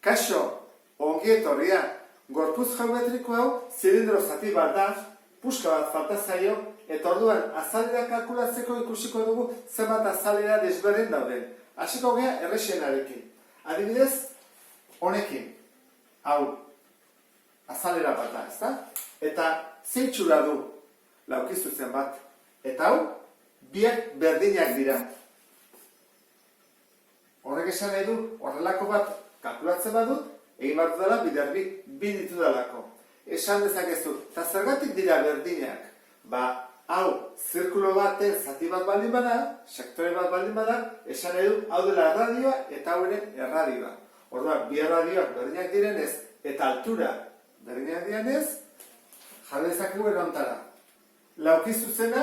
Kaixo, ongi etorria, gorputz geometriko hau zilindro zati bat da, puska bat falta zaio, eta orduan azalera kalkulatzeko ikusiko dugu zenbat azalera desberdin dauden. Hasiko gea errexenarekin. Adibidez, honekin, hau, azalera bat da, ezta? Eta zeitxura du laukizuzen bat. Eta hau, biak berdinak dira. Horrek esan nahi du, horrelako bat kalkulatzen badut, egin bat dela bider bi ditu dalako. Esan dezakezu, eta zergatik dira berdinak? Hau, zirkulo baten zati bat baldin bada, sektore bat baldin bada, esan nahi du, hau dela erradioa eta hau ere erradioa. Orduan, bi erradioak berdinak direnez, eta altura berdinak direnez, jarri dezakegu erontara. Laukizuzena,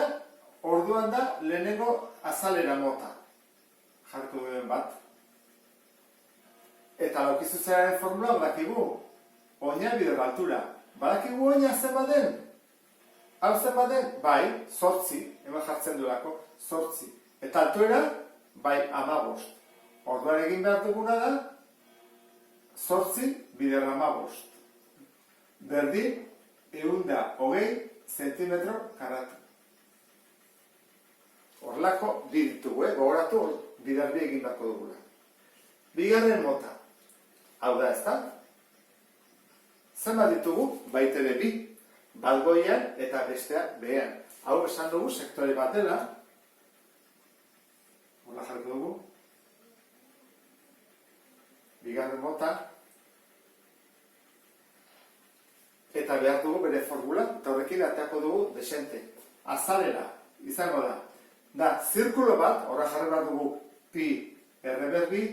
orduan da lehenengo azalera mota. Jarko duen bat. Eta laukizuzenaren formula badakigu. Oina bider altura. Badakigu oina zen baden? Hau zen baden? Bai, 8, hemen jartzen duelako, 8. Eta altuera? Bai, 15. Orduan egin behar duguna da, 8 bider 15. Berdin, 120 zentimetro karatu. Horrelako bi ditugu, gogoratu bider bi egin beharko dugula. Bigarren mota. Hau da, ezta? Zenbat ditugu? Baitere bi. Bat goian eta bestea behean. Hau esan dugu sektore bat dela. Hola jarko dugu. Bigarren mota. Eta behar dugu bere formula, eta horrekin ateako dugu desente. Azalera, izango da. Da, zirkulo bat, horra jarri behar dugu pi erreberbi,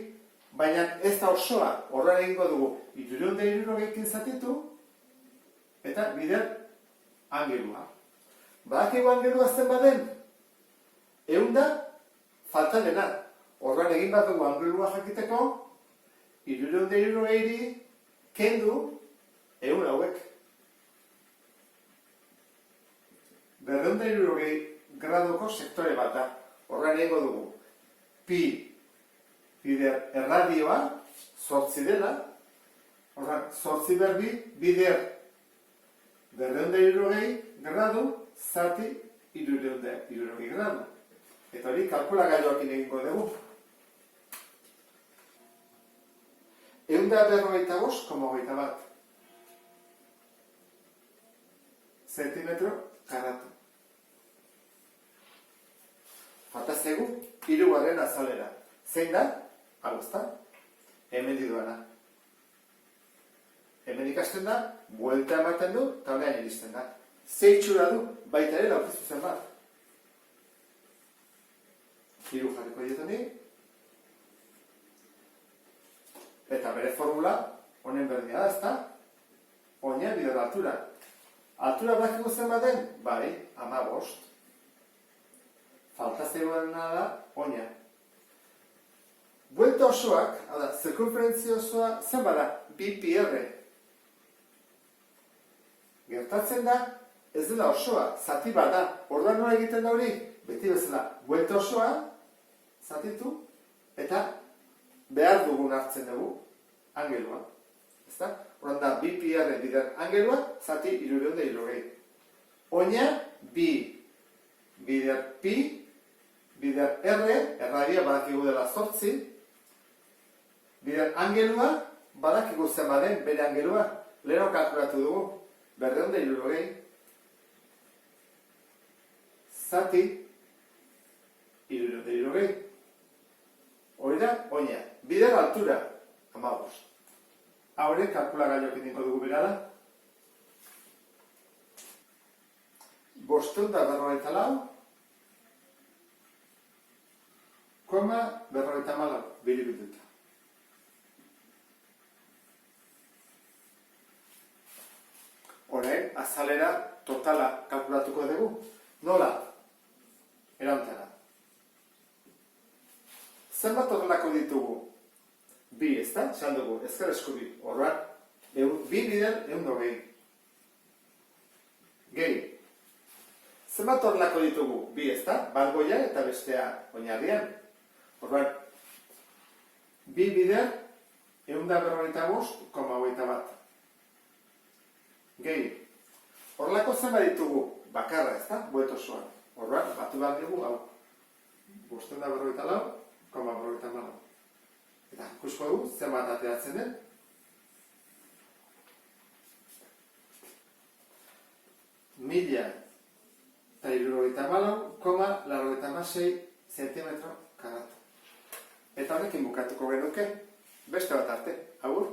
baina ez da osoa, horra egingo dugu 360 zatitu, eta bider angelua. Badakigu angelua zen baden? 100 da, falta dena. Horran egin bat dugu angelua jakiteko, 360 kendu 100 hauek. 260 graduko sektore bat da. Horran egingo dugu pi bider erradioa, 8 dela, horran 8 berbi, bider 260 gradu, zati 360 gradu. Eta hori kalkulagailuakin egingo dugu. 145,21 zentimetro karatu. Falta zaigu, 3. azalera. Zein da? Hau ezta? Hemen diduana. Hemen ikasten da, buelta ematen du, eta honean iristen da. Zeitxura du, baita ere laukizuzen bat. 3 jarriko dietoni. Eta bere formula, honen berdina da, ezta? Oina bider altura. Altura badakigu zen baten? Bai, 15. Falta zegoena da, oina. Buelta osoak, zirkunferentzia osoa, zen bada, 2 pi erre. Gertatzen da, ez dela osoa, zati bat da. Orduan nola egiten da hori? Beti bezala, buelta osoa, zatitu, eta behar dugun hartzen dugu, angelua. Ezta? Orduan da, 2 pi erre bider angelua, zati 360. Oina, 2 bider pi, bider erre, erradia badakigu dela 8, bider angelua, badakigu zen baden, bere angelua, leheno kalkulatu dugu, 260, zati, 360. Hori da, oina, bider altura, 15. Haure, kalkulagailuak indiko dugu berala. 554, koma 54, biribilduta. Horein, azalera totala kalkulatuko dugu. Nola? Erantara. Zenbat horrelako ditugu? 2, ezta? Esan dugu, ezker eskubi. Horrean, 2 bider 120. Gehi. Zenbat horrelako ditugu? 2, ezta? Bat goian eta bestea oinarrian. Horrean, 2 bider 155,21. Gehi, horrelako zenbat ditugu bakarra, ez da, buelta osoan. Orduan, batu behar dugu, hau, 554,54. Eta ikusko dugu, zenbat ateratzen den. 1054,86 zentimetro karatu. Eta honekin bukatuko genuke, beste bat arte, agur.